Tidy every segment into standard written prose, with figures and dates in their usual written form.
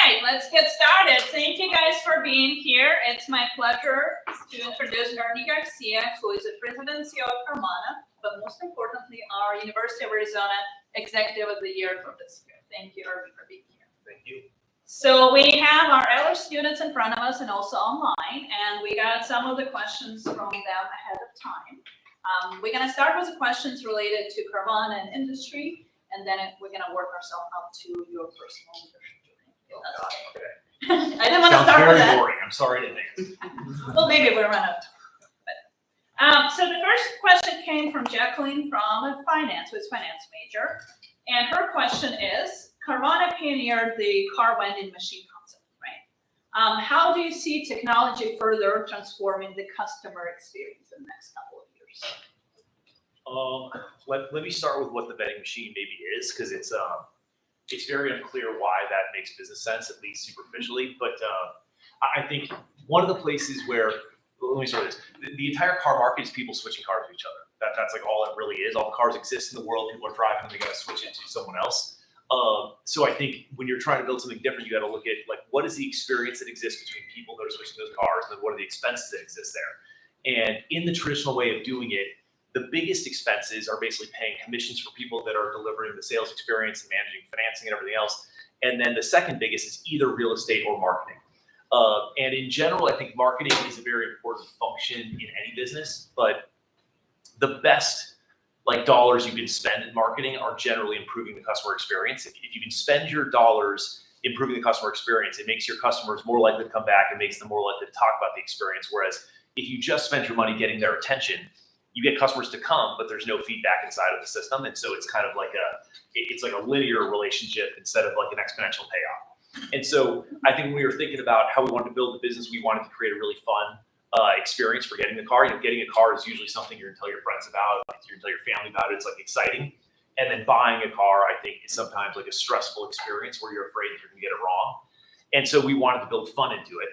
right, let's get started. Thank you guys for being here. It's my pleasure to introduce Ernie Garcia, who is the President and CEO of Carvana, but most importantly, our University of Arizona Executive of the Year for this year. Thank you, Ernie, for being here. Thank you. So we have our other students in front of us and also online, and we got some of the questions from them ahead of time. We're going to start with the questions related to Carvana and industry, and then we're going to work ourselves up to your personal leadership journey. Okay. I didn't want to start with that. Sounds very boring. I'm sorry in advance. Well, maybe we'll run out of time. So the first question came from Jacqueline from finance, who's a finance major. And her question is, Carvana pioneered the car vending machine concept, right? How do you see technology further transforming the customer experience in the next couple of years? Let me start with what the vending machine maybe is, because it's very unclear why that makes business sense, at least superficially. But I think one of the places where, let me start with this, the entire car market is people switching cars to each other. That's like all it really is. All the cars exist in the world, people are driving, they got to switch it to someone else. So I think when you're trying to build something different, you got to look at like, what is the experience that exists between people that are switching those cars, and then what are the expenses that exist there? And in the traditional way of doing it, the biggest expenses are basically paying commissions for people that are delivering the sales experience and managing financing and everything else. And then the second biggest is either real estate or marketing. And in general, I think marketing is a very important function in any business, but the best like dollars you can spend in marketing are generally improving the customer experience. If you can spend your dollars improving the customer experience, it makes your customers more likely to come back and makes them more likely to talk about the experience. Whereas if you just spend your money getting their attention, you get customers to come, but there's no feedback inside of the system. And so it's kind of like a linear relationship instead of like an exponential payoff. And so I think when we were thinking about how we wanted to build the business, we wanted to create a really fun experience for getting the car. You know, getting a car is usually something you're gonna tell your friends about, like you're gonna tell your family about it. It's like exciting. And then buying a car, I think, is sometimes like a stressful experience where you're afraid that you're gonna get it wrong. And so we wanted to build fun into it.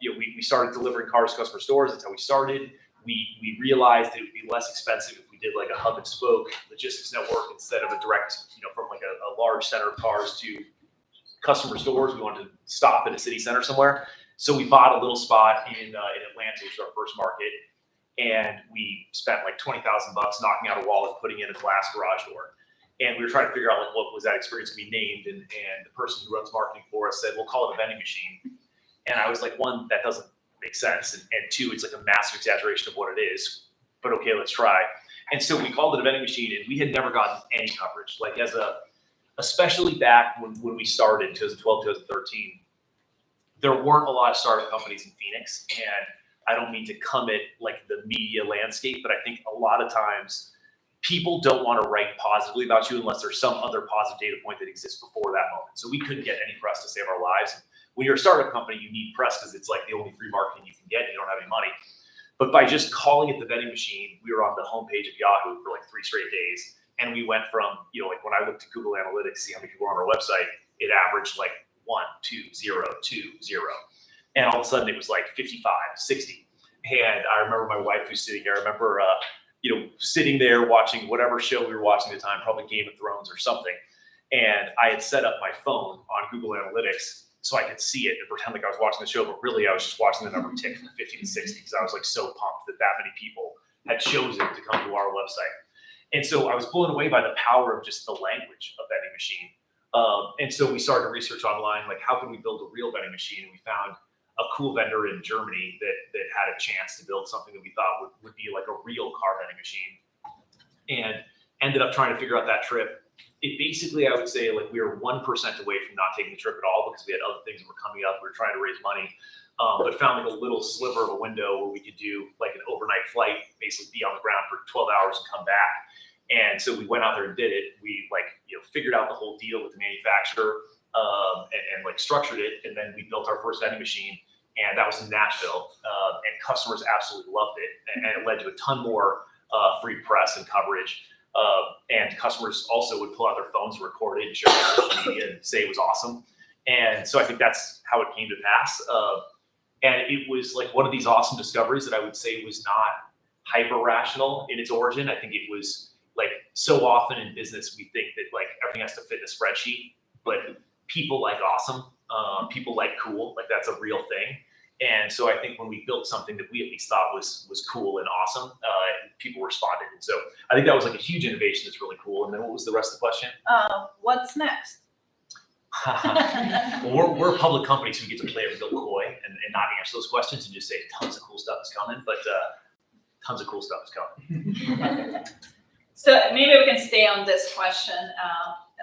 We started delivering cars to customer stores. That's how we started. We realized it would be less expensive if we did like a hub and spoke logistics network instead of a direct, from like a large center of cars to customer stores. We wanted to stop in a city center somewhere. So we bought a little spot in Atlanta, which was our first market. And we spent like $20,000 knocking out a wall and putting in a glass garage door. And we were trying to figure out like what was that experience going to be named. And the person who runs marketing for us said, we'll call it a vending machine. And I was like, one, that doesn't make sense. And two, it's like a massive exaggeration of what it is. But okay, let's try. And so we called it a vending machine, and we had never gotten any coverage. Like especially back when we started in 2012, 2013, there weren't a lot of startup companies in Phoenix. And I don't mean to come at like the media landscape, but I think a lot of times people don't want to write positively about you unless there's some other positive data point that exists before that moment. So we couldn't get any press to save our lives. When you're a startup company, you need press because it's like the only free marketing you can get. You don't have any money. But by just calling it the vending machine, we were on the homepage of Yahoo for like 3 straight days. And we went from, like when I looked at Google Analytics, see how many people were on our website, it averaged like 1, 2, 0, 2, 0. And all of a sudden it was like 55, 60. And I remember my wife who's sitting there, I remember, sitting there watching whatever show we were watching at the time, probably Game of Thrones or something. And I had set up my phone on Google Analytics so I could see it and pretend like I was watching the show, but really I was just watching the number tick from 50 to 60 because I was like so pumped that many people had chosen to come to our website. And so I was blown away by the power of just the language of vending machine. And so we started research online, like how can we build a real vending machine? And we found a cool vendor in Germany that had a chance to build something that we thought would be like a real car vending machine, and ended up trying to figure out that trip. It basically, I would say, like we were 1% away from not taking the trip at all because we had other things that were coming up. We were trying to raise money, but found like a little sliver of a window where we could do like an overnight flight, basically be on the ground for 12 hours and come back. And so we went out there and did it. We figured out the whole deal with the manufacturer and like structured it. And then we built our first vending machine, and that was in Nashville. And customers absolutely loved it. And it led to a ton more free press and coverage. And customers also would pull out their phones, record it, and share it on social media, and say it was awesome. And so I think that's how it came to pass. And it was like one of these awesome discoveries that I would say was not hyper rational in its origin. I think it was like so often in business we think that like everything has to fit in a spreadsheet, but people like awesome, people like cool, like that's a real thing. And so I think when we built something that we at least thought was cool and awesome, people responded. And so I think that was like a huge innovation that's really cool. And then what was the rest of the question? What's next? Well, we're a public company, so we get to play it real coy and not answer those questions and just say tons of cool stuff is coming, but tons of cool stuff is coming. So maybe we can stay on this question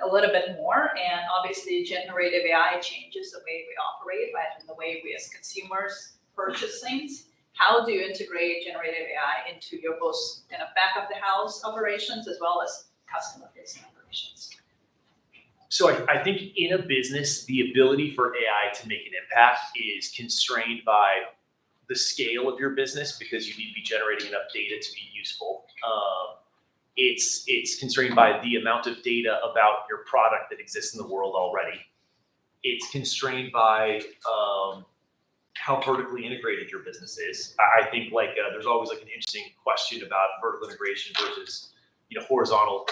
a little bit more. And obviously, generative AI changes the way we operate, right? And the way we as consumers purchase things. How do you integrate generative AI into your both kind of back of the house operations as well as customer facing operations? So I think in a business, the ability for AI to make an impact is constrained by the scale of your business because you need to be generating enough data to be useful. It's constrained by the amount of data about your product that exists in the world already. It's constrained by how vertically integrated your business is. I think like there's always like an interesting question about vertical integration versus horizontal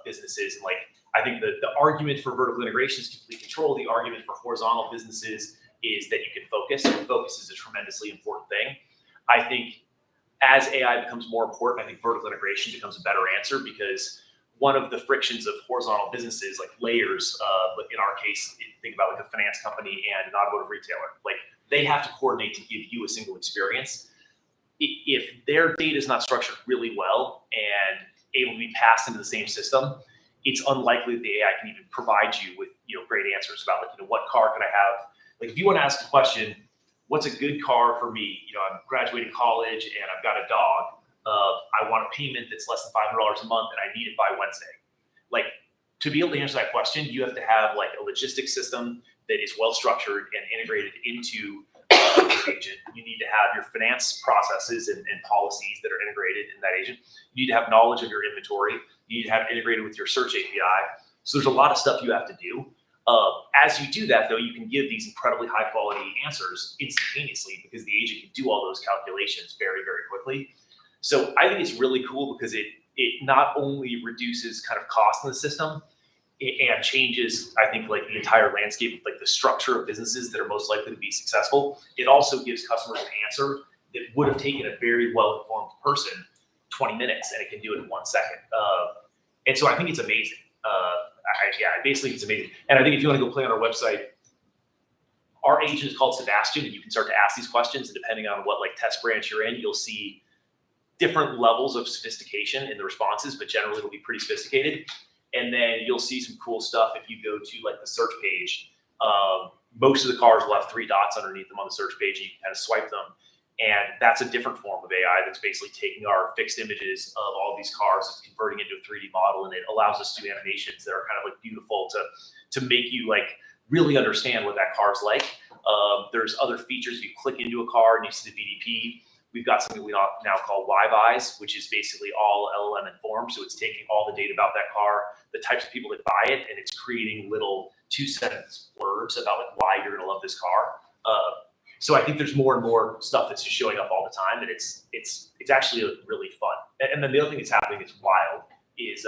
businesses. And like I think the argument for vertical integration is complete control. The argument for horizontal businesses is that you can focus, and focus is a tremendously important thing. I think as AI becomes more important, I think vertical integration becomes a better answer because one of the frictions of horizontal businesses, like layers, but in our case, think about like a finance company and an automotive retailer, like they have to coordinate to give you a single experience. If their data is not structured really well and able to be passed into the same system, it's unlikely that the AI can even provide you with great answers about like what car can I have. Like if you want to ask a question, what's a good car for me? I'm graduating college and I've got a dog. I want a payment that's less than $500 a month and I need it by Wednesday. Like to be able to answer that question, you have to have like a logistics system that is well structured and integrated into your agent. You need to have your finance processes and policies that are integrated in that agent. You need to have knowledge of your inventory. You need to have it integrated with your search API. So there's a lot of stuff you have to do. As you do that, though, you can give these incredibly high quality answers instantaneously because the agent can do all those calculations very, very quickly. So I think it's really cool because it not only reduces kind of cost in the system and changes, I think, like the entire landscape of like the structure of businesses that are most likely to be successful. It also gives customers an answer that would have taken a very well-informed person 20 minutes, and it can do it in 1 second. And so I think it's amazing. Basically it's amazing. And I think if you want to go play on our website, our agent is called Sebastian, and you can start to ask these questions. And depending on what like test branch you're in, you'll see different levels of sophistication in the responses, but generally it'll be pretty sophisticated. And then you'll see some cool stuff if you go to like the search page. Most of the cars will have 3 dots underneath them on the search page, and you can kind of swipe them. And that's a different form of AI that's basically taking our fixed images of all these cars, it's converting it into a 3D model, and it allows us to do animations that are kind of like beautiful to make you like really understand what that car's like. There's other features. You click into a car and you see the VDP. We've got something we now call Live Eyes, which is basically all LLM informed. So it's taking all the data about that car, the types of people that buy it, and it's creating little 2-sentence blurbs about like why you're going to love this car. So I think there's more and more stuff that's just showing up all the time, and it's actually really fun. And then the other thing that's happening that's wild is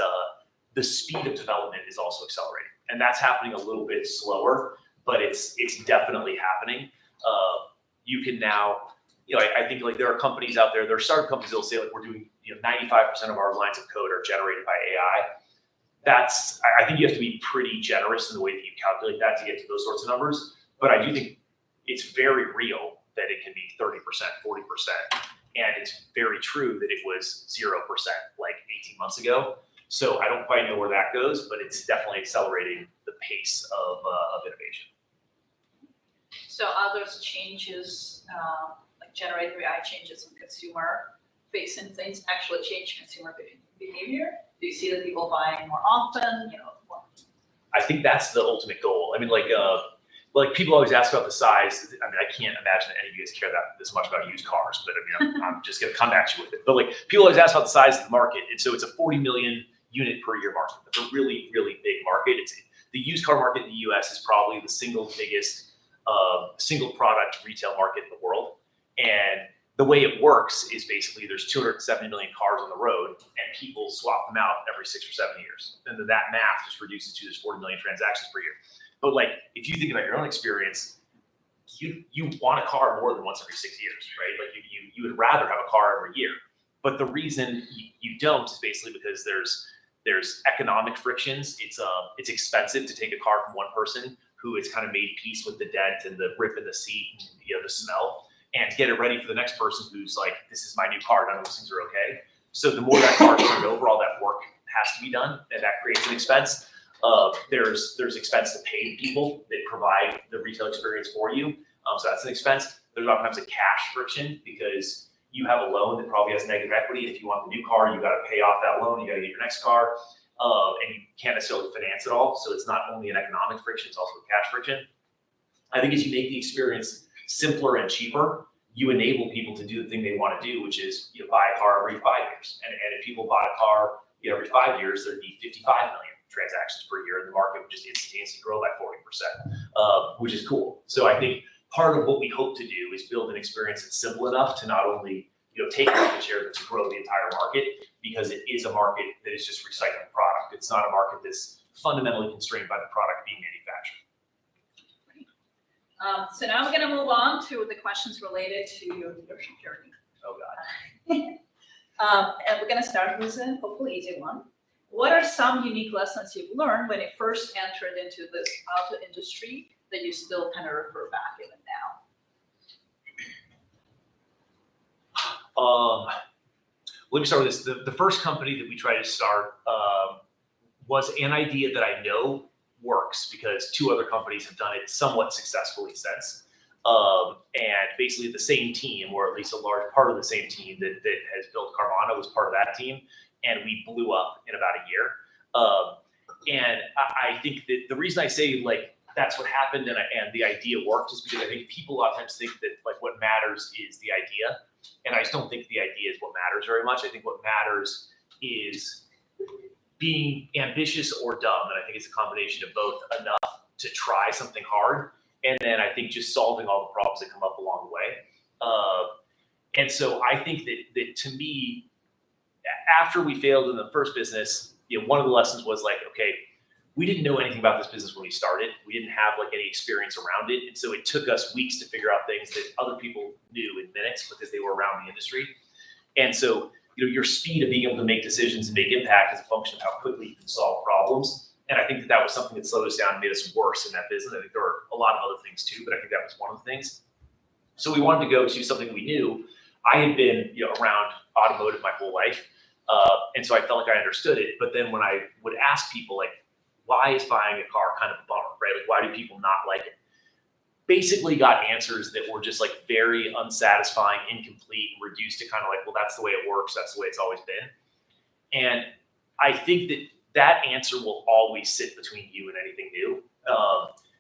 the speed of development is also accelerating, and that's happening a little bit slower, but it's definitely happening. You can now, I think like there are companies out there, there are startup companies that'll say like we're doing 95% of our lines of code are generated by AI. I think you have to be pretty generous in the way that you calculate that to get to those sorts of numbers. But I do think it's very real that it can be 30%, 40%. And it's very true that it was 0% like 18 months ago. So I don't quite know where that goes, but it's definitely accelerating the pace of innovation. So are those changes, like generative AI changes in consumer facing things actually change consumer behavior? Do you see that people buying more often? I think that's the ultimate goal. I mean, like people always ask about the size. I mean, I can't imagine that any of you guys care this much about used cars, but I mean, I'm just going to come at you with it. But like people always ask about the size of the market. And so it's a 40 million unit per year market. That's a really, really big market. The used car market in the US is probably the single biggest single product retail market in the world. And the way it works is basically there's 270 million cars on the road, and people swap them out every 6 or 7 years. And then that math just reduces to there's 40 million transactions per year. But like, if you think about your own experience, you want a car more than once every 6 years, right? Like you would rather have a car every year. But the reason you don't is basically because there's economic frictions. It's expensive to take a car from one person who has kind of made peace with the dent and the rip in the seat and the smell, and get it ready for the next person who's like, this is my new car, none of those things are okay. So the more that car is turned over, all that work has to be done, and that creates an expense. There's expense to pay people that provide the retail experience for you. So that's an expense. There's oftentimes a cash friction because you have a loan that probably has negative equity. If you want the new car, you got to pay off that loan. You got to get your next car, and you can't necessarily finance it all. So it's not only an economic friction; it's also a cash friction. I think as you make the experience simpler and cheaper, you enable people to do the thing they want to do, which is buy a car every 5 years. And if people bought a car every 5 years, there'd be 55 million transactions per year, and the market would just instantaneously grow by 40%, which is cool. So I think part of what we hope to do is build an experience that's simple enough to not only take market share, but to grow the entire market, because it is a market that is just recycling product. It's not a market that's fundamentally constrained by the product being manufactured. So now we're going to move on to the questions related to your leadership journey. Oh God. And we're going to start with a hopefully easy one. What are some unique lessons you've learned when you first entered into this auto industry that you still kind of refer back even now? Let me start with this. The first company that we tried to start was an idea that I know works because 2 other companies have done it somewhat successfully since. And basically the same team, or at least a large part of the same team that has built Carvana, was part of that team. And we blew up in about a year. And I think that the reason I say like that's what happened and the idea worked is because I think people a lot of times think that like what matters is the idea. And I just don't think the idea is what matters very much. I think what matters is being ambitious or dumb. And I think it's a combination of both enough to try something hard. And then I think just solving all the problems that come up along the way. And so I think that to me, after we failed in the first business, one of the lessons was like, okay, we didn't know anything about this business when we started. We didn't have like any experience around it. And so it took us weeks to figure out things that other people knew in minutes because they were around the industry. And so, your speed of being able to make decisions and make impact is a function of how quickly you can solve problems. And I think that was something that slowed us down and made us worse in that business. I think there were a lot of other things too, but I think that was one of the things. So we wanted to go to something we knew. I had been around automotive my whole life. And so I felt like I understood it. But then when I would ask people like, why is buying a car kind of a bummer, right? Like, why do people not like it? Basically got answers that were just like very unsatisfying, incomplete, and reduced to kind of like, well, that's the way it works. That's the way it's always been. And I think that answer will always sit between you and anything new.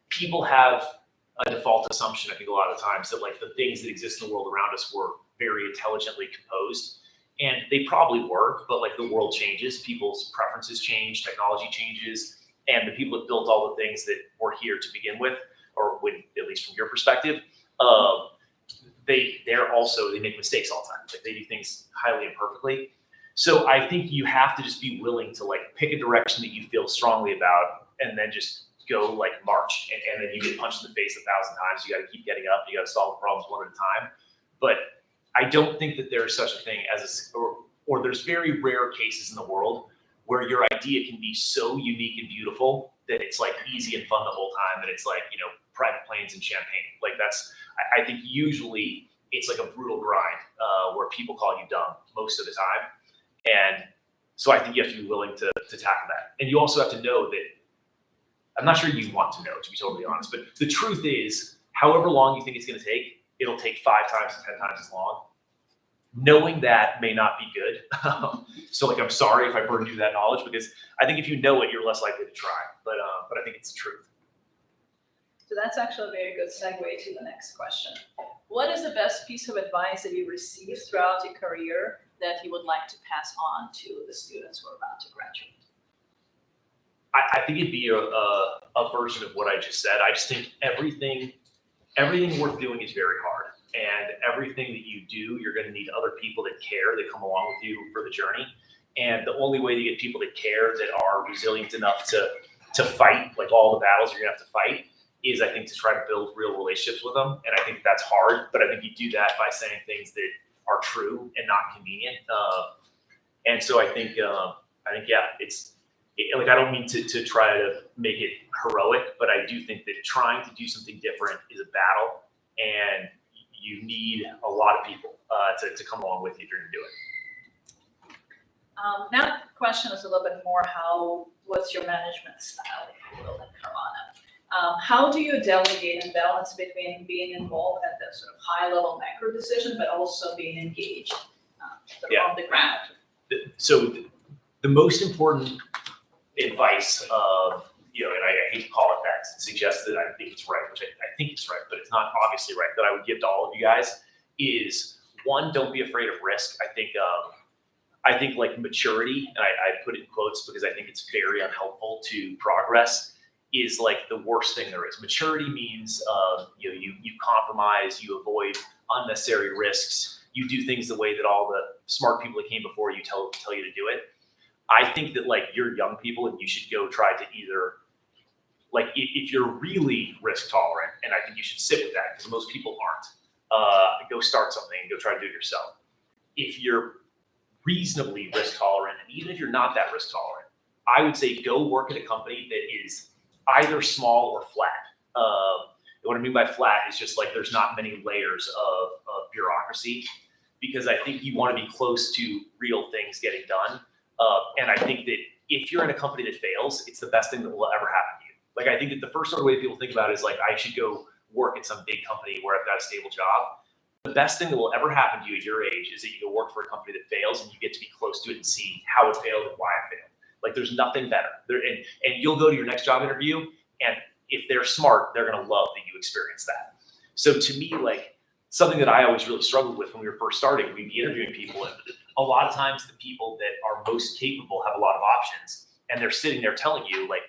People have a default assumption, I think a lot of the times, that like the things that exist in the world around us were very intelligently composed. And they probably were, but like the world changes, people's preferences change, technology changes, and the people that built all the things that were here to begin with, or when, at least from your perspective, they make mistakes all the time. Like they do things highly imperfectly. So I think you have to just be willing to like pick a direction that you feel strongly about, and then just go like march. And then you get punched in the face 1,000 times. You got to keep getting up. You got to solve the problems one at a time. But I don't think that there's such a thing as or there's very rare cases in the world where your idea can be so unique and beautiful that it's like easy and fun the whole time. That it's like, private planes and champagne. Like I think usually it's like a brutal grind where people call you dumb most of the time. And so I think you have to be willing to tackle that. And you also have to know that, I'm not sure you want to know, to be totally honest, but the truth is, however long you think it's going to take, it'll take 5 times to 10 times as long. Knowing that may not be good. So like, I'm sorry if I burdened you with that knowledge, because I think if you know it, you're less likely to try. But I think it's the truth. So that's actually a very good segue to the next question. What is the best piece of advice that you received throughout your career that you would like to pass on to the students who are about to graduate? I think it'd be a version of what I just said. I just think everything worth doing is very hard. And everything that you do, you're going to need other people that care, that come along with you for the journey. And the only way to get people that care, that are resilient enough to to fight, like all the battles you're gonna have to fight, is I think to try to build real relationships with them. And I think that's hard, but I think you do that by saying things that are true and not convenient. And so I think yeah, like, I don't mean to try to make it heroic, but I do think that trying to do something different is a battle, and you need a lot of people to come along with you if you're gonna do it. Now the question is a little bit more what's your management style, if you will, at Carvana? How do you delegate and balance between being involved at the sort of high level macro decision, but also being engaged on the ground? So the most important advice of, and I hate to call it that, suggests that I think it's right, which I think it's right, but it's not obviously right, that I would give to all of you guys, is one, don't be afraid of risk. I think like maturity, and I put it in quotes because I think it's very unhelpful to progress, is like the worst thing there is. Maturity means you compromise, you avoid unnecessary risks, you do things the way that all the smart people that came before you tell you to do it. I think that like you're young people and you should go try to either, like if you're really risk tolerant, and I think you should sit with that because most people aren't, go start something and go try to do it yourself. If you're reasonably risk tolerant, and even if you're not that risk tolerant, I would say go work at a company that is either small or flat. What I mean by flat is just like there's not many layers of bureaucracy, because I think you want to be close to real things getting done. And I think that if you're in a company that fails, it's the best thing that will ever happen to you. Like, I think that the first sort of way people think about it is like, I should go work at some big company where I've got a stable job. The best thing that will ever happen to you at your age is that you go work for a company that fails and you get to be close to it and see how it failed and why it failed. Like, there's nothing better. And you'll go to your next job interview, and if they're smart, they're going to love that you experienced that. So to me, like, something that I always really struggled with when we were first starting, we'd be interviewing people, and a lot of times the people that are most capable have a lot of options, and they're sitting there telling you, like,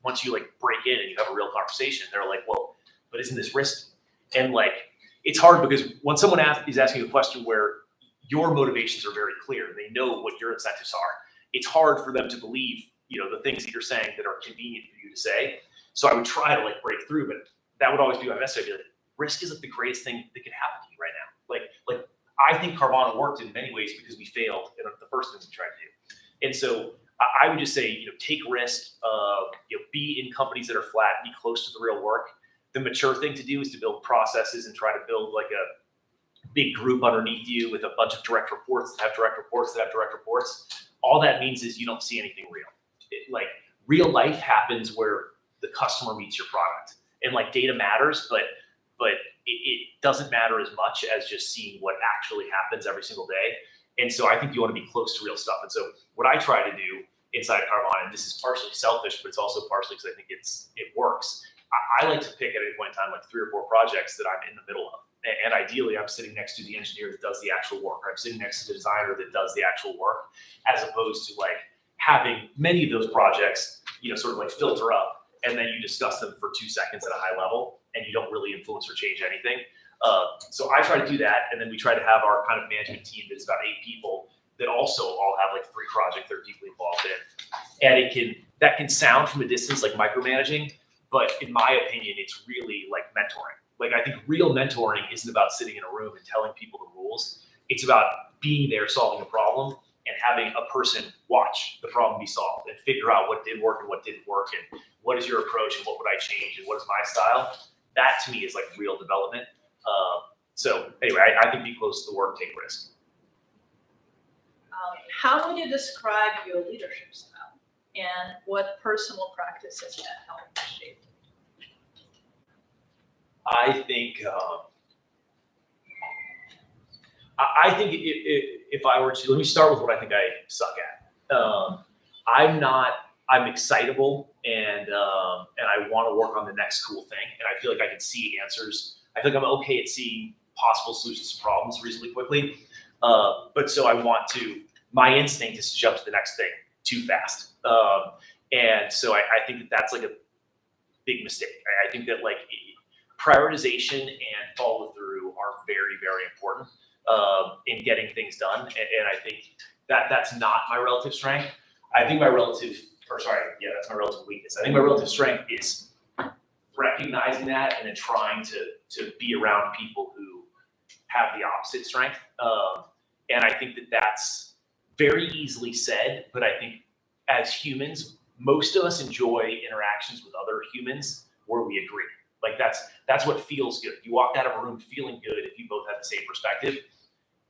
once you like break in and you have a real conversation, they're like, well, but isn't this risky? And like, it's hard because when someone is asking a question where your motivations are very clear, they know what your incentives are, it's hard for them to believe, the things that you're saying that are convenient for you to say. So I would try to like break through, but that would always be my message. I'd be like, risk is like the greatest thing that could happen to you right now. Like I think Carvana worked in many ways because we failed in the first thing we tried to do. And so I would just say, take risk, be in companies that are flat, be close to the real work. The mature thing to do is to build processes and try to build like a big group underneath you with a bunch of direct reports that have direct reports that have direct reports. All that means is you don't see anything real. Like, real life happens where the customer meets your product, and like data matters, but it doesn't matter as much as just seeing what actually happens every single day. And so I think you want to be close to real stuff. And so what I try to do inside Carvana, and this is partially selfish, but it's also partially because I think it works. I like to pick at any point in time like 3 or 4 projects that I'm in the middle of. And ideally, I'm sitting next to the engineer that does the actual work. I'm sitting next to the designer that does the actual work, as opposed to like having many of those projects, sort of like filter up, and then you discuss them for 2 seconds at a high level, and you don't really influence or change anything. So I try to do that, and then we try to have our kind of management team that's about 8 people that also all have like 3 projects they're deeply involved in. And that can sound from a distance like micromanaging, but in my opinion, it's really like mentoring. Like, I think real mentoring isn't about sitting in a room and telling people the rules. It's about being there, solving a problem, and having a person watch the problem be solved and figure out what did work and what didn't work, and what is your approach and what would I change and what is my style. That to me is like real development. So anyway, I think be close to the work, take risk. How would you describe your leadership style, and what personal practices that help shape? I think if I were to, let me start with what I think I suck at. I'm excitable, and I want to work on the next cool thing, and I feel like I can see answers. I feel like I'm okay at seeing possible solutions to problems reasonably quickly. But so my instinct is to jump to the next thing too fast. And so I think that that's like a big mistake. I think that like prioritization and follow through are very, very important in getting things done. And I think that that's not my relative strength. I think my relative that's my relative weakness. I think my relative strength is recognizing that and then trying to be around people who have the opposite strength. And I think that that's very easily said, but I think as humans, most of us enjoy interactions with other humans where we agree. Like that's what feels good. You walk out of a room feeling good if you both have the same perspective.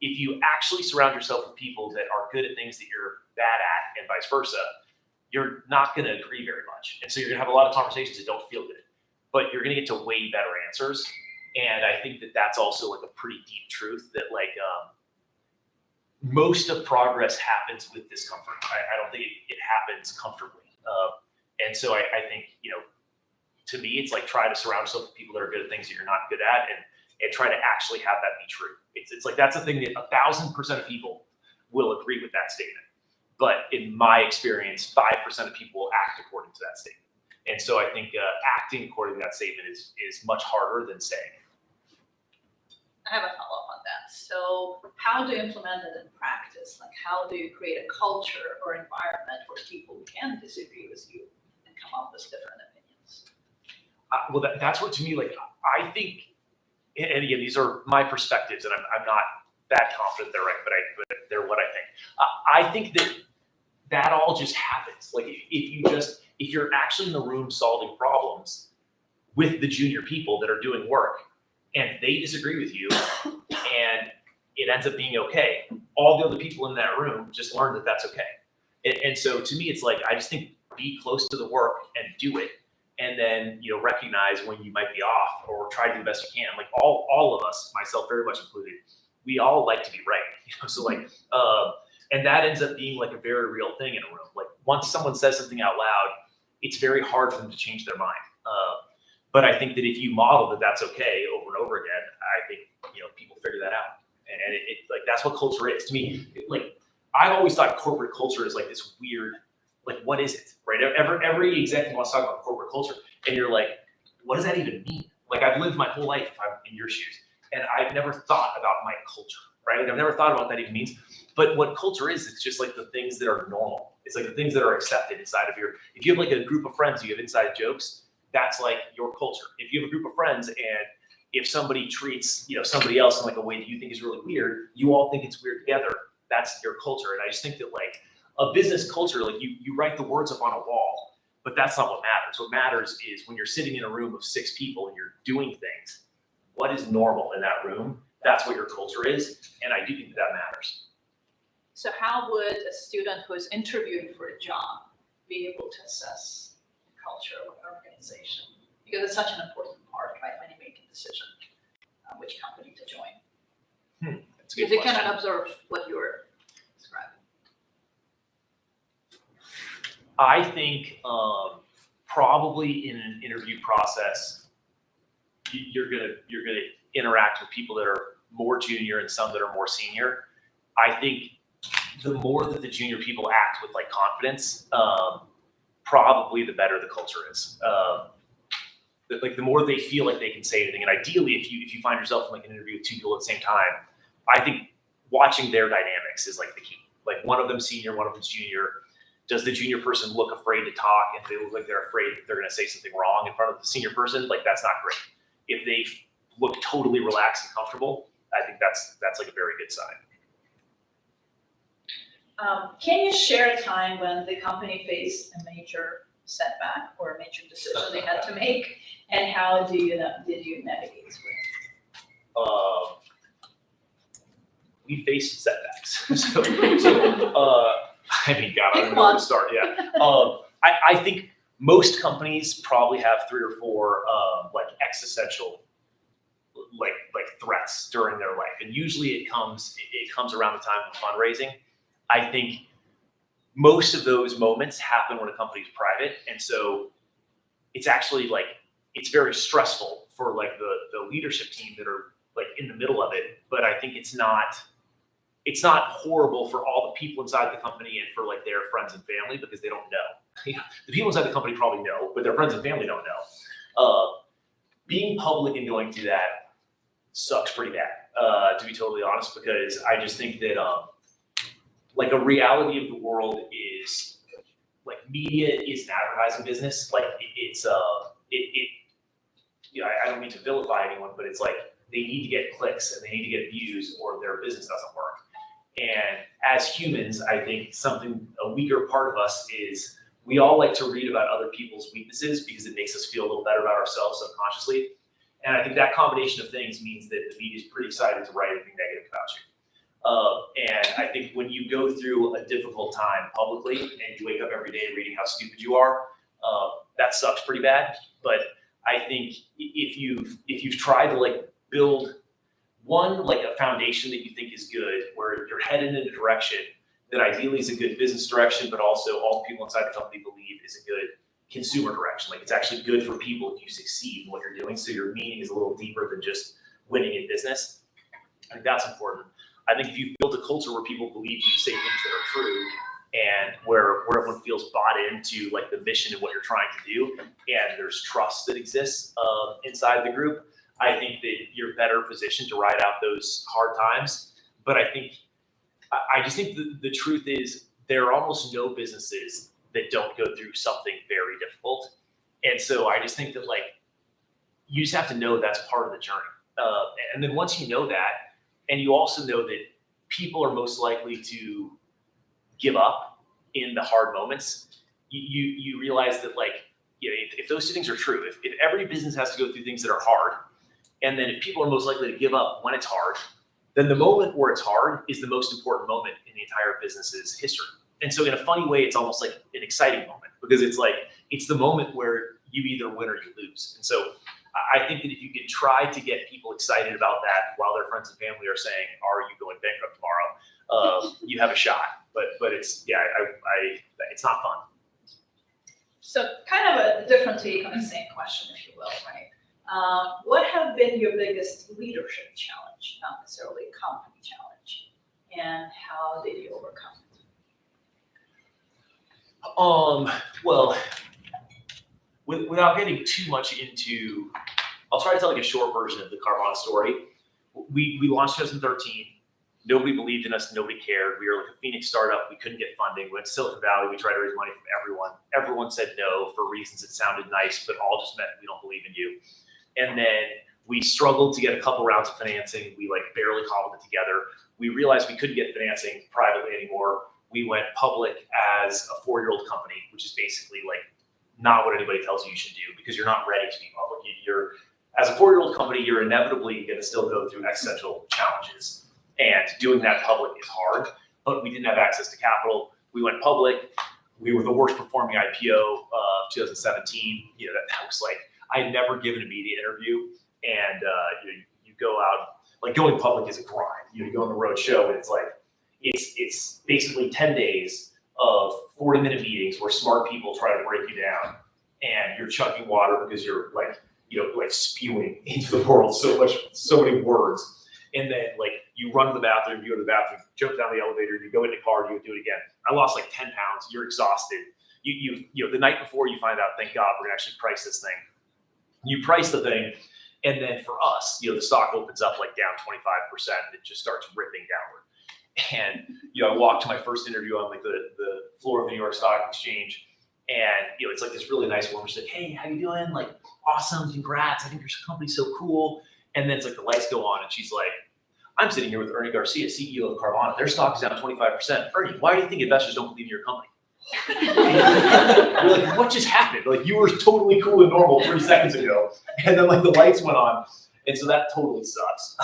If you actually surround yourself with people that are good at things that you're bad at and vice versa, you're not going to agree very much. And so you're going to have a lot of conversations that don't feel good, but you're going to get to way better answers. And I think that that's also like a pretty deep truth that like most of progress happens with discomfort. I don't think it happens comfortably. And so I think, to me, it's like try to surround yourself with people that are good at things that you're not good at and try to actually have that be true. It's like that's a thing that 1,000% of people will agree with that statement. But in my experience, 5% of people will act according to that statement. And so I think acting according to that statement is much harder than saying it. I have a follow-up on that. So how do you implement it in practice? Like how do you create a culture or environment where people can disagree with you and come up with different opinions? Well, that's what to me, like, I think, and again, these are my perspectives, and I'm not that confident they're right, but they're what I think. I think that all just happens. Like if you're actually in the room solving problems with the junior people that are doing work, and they disagree with you, and it ends up being okay, all the other people in that room just learn that that's okay. And so to me, it's like I just think be close to the work and do it. And then, recognize when you might be off or try to do the best you can. Like all of us, myself very much included, we all like to be right. So like, and that ends up being like a very real thing in a room. Like once someone says something out loud, it's very hard for them to change their mind. But I think that if you model that that's okay over and over again, I think, people figure that out. And it like, that's what culture is to me. Like I've always thought corporate culture is like this weird, like, what is it, right? Every executive wants to talk about corporate culture, and you're like, what does that even mean? Like, I've lived my whole life, if I'm in your shoes, and I've never thought about my culture, right? Like, I've never thought about what that even means. But what culture is, it's just like the things that are normal. It's like the things that are accepted inside of if you have like a group of friends, you have inside jokes, that's like your culture. If you have a group of friends and if somebody treats, somebody else in like a way that you think is really weird, you all think it's weird together. That's your culture. And I just think that like, a business culture, like you write the words up on a wall, but that's not what matters. What matters is when you're sitting in a room of 6 people and you're doing things, what is normal in that room? That's what your culture is. And I do think that matters. So how would a student who is interviewing for a job be able to assess the culture of an organization? Because it's such an important part, right, when you make a decision which company to join. That's a good Because you question. cannot observe what you're describing. I think probably in an interview process, you're gonna interact with people that are more junior and some that are more senior. I think the more that the junior people act with like confidence, probably the better the culture is. Like the more they feel like they can say anything, and ideally, if you find yourself in like an interview with 2 people at the same time, I think watching their dynamics is like the key. Like one of them senior, one of them's junior. Does the junior person look afraid to talk? If they look like they're afraid they're going to say something wrong in front of the senior person, like that's not great. If they look totally relaxed and comfortable, I think that's like a very good sign. Can you share a time when the company faced a major setback or a major decision they had to make, and how did you navigate through it? We faced setbacks. so I mean, God, I don't know where to start. Yeah. I think most companies probably have 3 or 4 like existential like threats during their life, and usually it comes around the time of fundraising. I think most of those moments happen when a company's private, and so it's actually like it's very stressful for like the leadership team that are like in the middle of it. But I think it's not horrible for all the people inside the company and for like their friends and family, because they don't know. The people inside the company probably know, but their friends and family don't know. Being public and going through that sucks pretty bad, to be totally honest, because I just think that like a reality of the world is like media is an advertising business. Like I don't mean to vilify anyone, but it's like they need to get clicks and they need to get views or their business doesn't work. And as humans, I think a weaker part of us is we all like to read about other people's weaknesses because it makes us feel a little better about ourselves subconsciously. And I think that combination of things means that the media is pretty excited to write anything negative about you. And I think when you go through a difficult time publicly and you wake up every day reading how stupid you are, that sucks pretty bad. But I think if you've tried to like build one, like a foundation that you think is good, where you're headed in a direction that ideally is a good business direction, but also all the people inside the company believe is a good consumer direction. Like it's actually good for people if you succeed in what you're doing. So your meaning is a little deeper than just winning in business. I think that's important. I think if you've built a culture where people believe you say things that are true and where everyone feels bought into like the mission and what you're trying to do, and there's trust that exists inside the group, I think that you're better positioned to ride out those hard times. But I just think the truth is there are almost no businesses that don't go through something very difficult. And so I just think that like, you just have to know that's part of the journey. And then once you know that, and you also know that people are most likely to give up in the hard moments, you realize that like, if those two things are true, if every business has to go through things that are hard, and then if people are most likely to give up when it's hard, then the moment where it's hard is the most important moment in the entire business's history. And so in a funny way, it's almost like an exciting moment because it's like, it's the moment where you either win or you lose. And so I think that if you can try to get people excited about that while their friends and family are saying, are you going bankrupt tomorrow? You have a shot, but it's, it's not fun. So kind of a different take on the same question, if you will, right? What have been your biggest leadership challenge, not necessarily company challenge, and how did you overcome it? Well, without getting too much into, I'll try to tell like a short version of the Carvana story. We launched in 2013. Nobody believed in us. Nobody cared. We were like a Phoenix startup. We couldn't get funding. We went to Silicon Valley. We tried to raise money from everyone. Everyone said no for reasons that sounded nice, but all just meant we don't believe in you. And then we struggled to get a couple rounds of financing. We like barely cobbled it together. We realized we couldn't get financing privately anymore. We went public as a 4-year-old company, which is basically like not what anybody tells you should do because you're not ready to be public. As a 4-year-old company, you're inevitably going to still go through existential challenges. And doing that public is hard, but we didn't have access to capital. We went public. We were the worst performing IPO of 2017. That was like, I had never given a media interview. And you go out, like going public is a grind. You go on the road show and it's like, it's basically 10 days of 40-minute meetings where smart people try to break you down and you're chugging water because you're like, like spewing into the world so many words. And then like you run to the bathroom, you go to the bathroom, jump down the elevator, you go in the car, you do it again. I lost like 10 pounds. You're exhausted. You the night before you find out, thank God, we're gonna actually price this thing. You price the thing. And then for us, the stock opens up like down 25% and it just starts ripping downward. And, I walked to my first interview on like the floor of the New York Stock Exchange. And, it's like this really nice woman. She's like, hey, how you doing? Like, awesome, congrats. I think your company's so cool. And then it's like the lights go on and she's like, I'm sitting here with Ernie Garcia, CEO of Carvana. Their stock is down 25%. Ernie, why do you think investors don't believe in your company? You're like, what just happened? Like, you were totally cool and normal 3 seconds ago. And then like the lights went on. And so that totally sucks.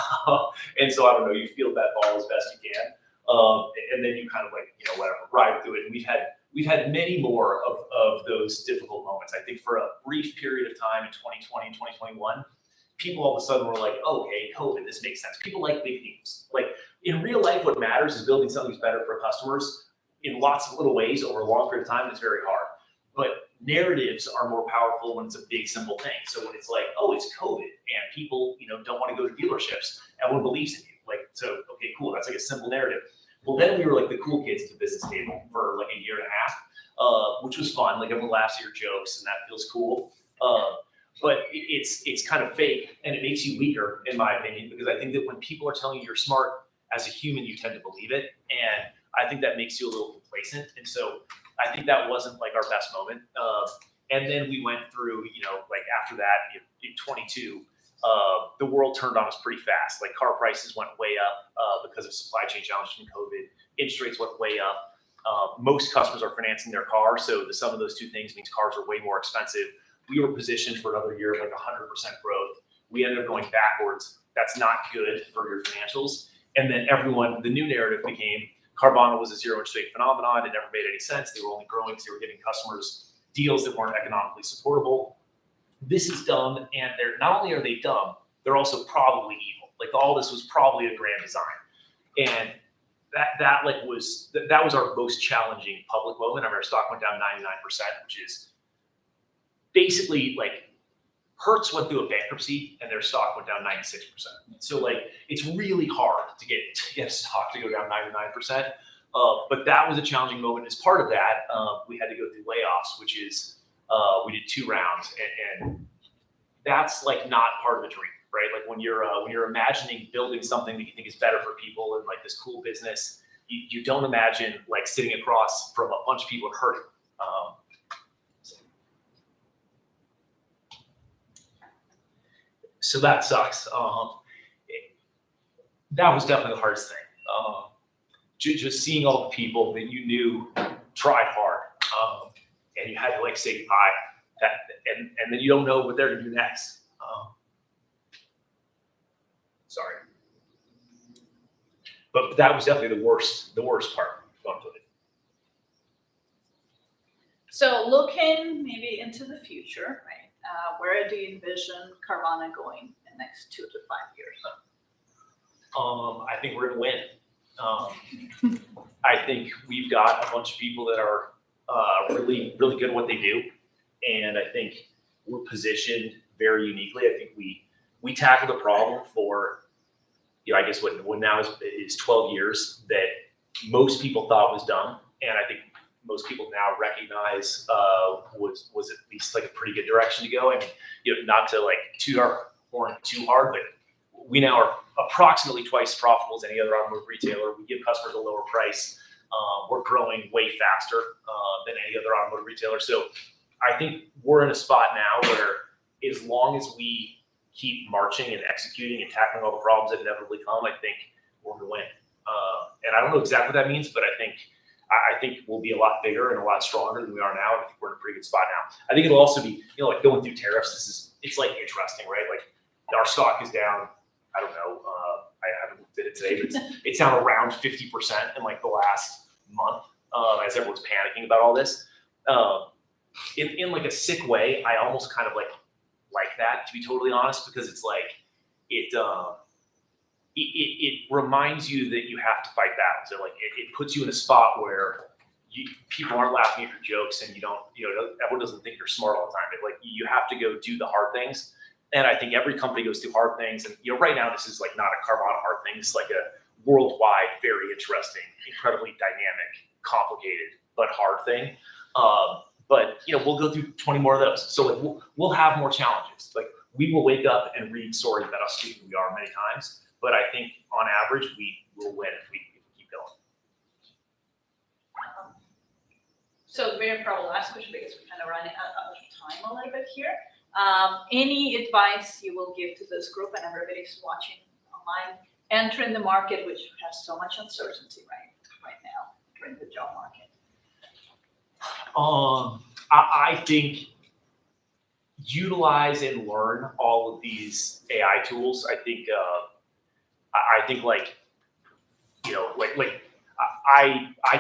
And so I don't know, you field that ball as best you can. And then you kind of like, whatever, ride through it. And we've had many more of those difficult moments. I think for a brief period of time in 2020, 2021, people all of a sudden were like, oh, okay, COVID, this makes sense. People like big themes. Like in real life, what matters is building something that's better for customers in lots of little ways over a long period of time. It's very hard. But narratives are more powerful when it's a big, simple thing. So when it's like, oh, it's COVID and people, don't want to go to dealerships, everyone believes in you. Like, so, okay, cool. That's like a simple narrative. Well, then we were like the cool kids at the business table for like a year and a half, which was fun. Like everyone laughs at your jokes and that feels cool. But it's kind of fake and it makes you weaker, in my opinion, because I think that when people are telling you you're smart as a human, you tend to believe it. And I think that makes you a little complacent. And so I think that wasn't like our best moment. And then we went through, like after that in 22, the world turned on us pretty fast. Like car prices went way up because of supply chain challenges from COVID. Interest rates went way up. Most customers are financing their car, so the sum of those two things means cars are way more expensive. We were positioned for another year of like 100% growth. We ended up going backwards. That's not good for your financials. And then the new narrative became Carvana was a zero interest rate phenomenon. It never made any sense. They were only growing because they were giving customers deals that weren't economically supportable. This is dumb, and not only are they dumb, they're also probably evil. Like all this was probably a grand design, and that was our most challenging public moment. I mean, our stock went down 99%, which is basically like Hertz went through a bankruptcy and their stock went down 96%. So like it's really hard to get a stock to go down 99%. But that was a challenging moment. As part of that, we had to go through layoffs, which is we did 2 rounds, and that's like not part of the dream, right? Like when you're imagining building something that you think is better for people and like this cool business, you don't imagine like sitting across from a bunch of people and hurting. So that sucks. That was definitely the hardest thing. Just seeing all the people that you knew tried hard, and you had to like say goodbye, and then you don't know what they're gonna do next. Sorry, but that was definitely the worst part. So looking maybe into the future, right? Where do you envision Carvana going in the next 2 to 5 years? I think we're gonna win. I think we've got a bunch of people that are really, really good at what they do, and I think we're positioned very uniquely. I think we tackled a problem for, I guess what now is 12 years that most people thought was dumb, and I think most people now recognize was at least like a pretty good direction to go. I mean, not to like toot our horn too hard, but we now are approximately twice as profitable as any other automotive retailer. We give customers a lower price. We're growing way faster than any other automotive retailer. So I think we're in a spot now where as long as we keep marching and executing and tackling all the problems that inevitably come, I think we're going to win. And I don't know exactly what that means, but I think we'll be a lot bigger and a lot stronger than we are now. I think we're in a pretty good spot now. I think it'll also be, like going through tariffs. It's like interesting, right? Like our stock is down. I don't know. I haven't looked at it today, but it's down around 50% in like the last month, as everyone's panicking about all this. In like a sick way, I almost kind of like that, to be totally honest, because it's like it reminds you that you have to fight battles. So like it puts you in a spot where people aren't laughing at your jokes, and everyone doesn't think you're smart all the time. But like you have to go do the hard things. And I think every company goes through hard things. And right now this is like not a Carvana hard thing. It's like a worldwide, very interesting, incredibly dynamic, complicated, but hard thing. But we'll go through 20 more of those. So like we'll have more challenges. Like we will wake up and read stories about how stupid we are many times. But I think on average we will win if we keep going. So very probably last question, because we're kind of running out of time a little bit here. Any advice you will give to this group and everybody's watching online, entering the market, which has so much uncertainty right now during the job market? I think utilize and learn all of these AI tools. I think I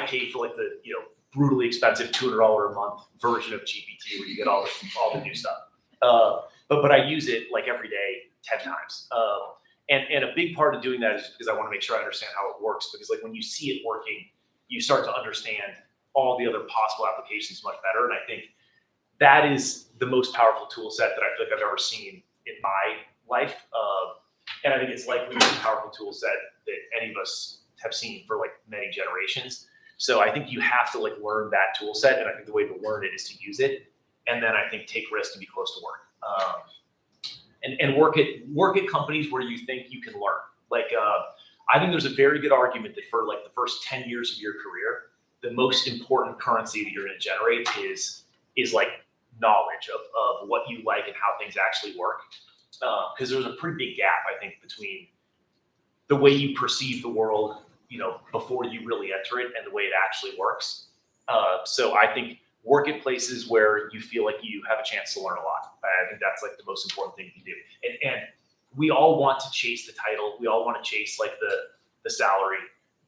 paid for like the brutally expensive $200 a month version of GPT where you get all the new stuff. But I use it like every day 10 times. And a big part of doing that is because I want to make sure I understand how it works. Because like when you see it working, you start to understand all the other possible applications much better. And I think that is the most powerful tool set that I feel like I've ever seen in my life. And I think it's likely the most powerful tool set that any of us have seen for like many generations. So I think you have to like learn that tool set. And I think the way to learn it is to use it. And then I think take risks and be close to work. And work at companies where you think you can learn. Like I think there's a very good argument that for like the first 10 years of your career, the most important currency that you're going to generate is like knowledge of what you like and how things actually work. Because there's a pretty big gap, I think, between the way you perceive the world, before you really enter it and the way it actually works. So I think work at places where you feel like you have a chance to learn a lot. I think that's like the most important thing you can do. And we all want to chase the title. We all want to chase like the salary,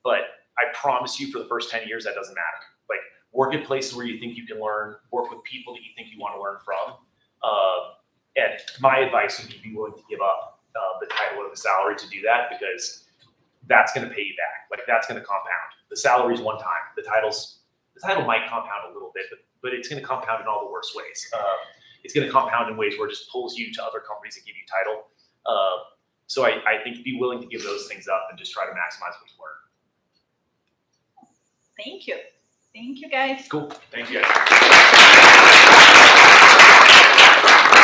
but I promise you for the first 10 years, that doesn't matter. Like work at places where you think you can learn, work with people that you think you want to learn from. And my advice would be willing to give up the title or the salary to do that, because that's going to pay you back. Like that's going to compound. The salary is one time. The title might compound a little bit, but it's going to compound in all the worst ways. It's going to compound in ways where it just pulls you to other companies that give you title. So I think be willing to give those things up and just try to maximize what you learn. Thank you. Thank you, guys. Cool. Thank you guys.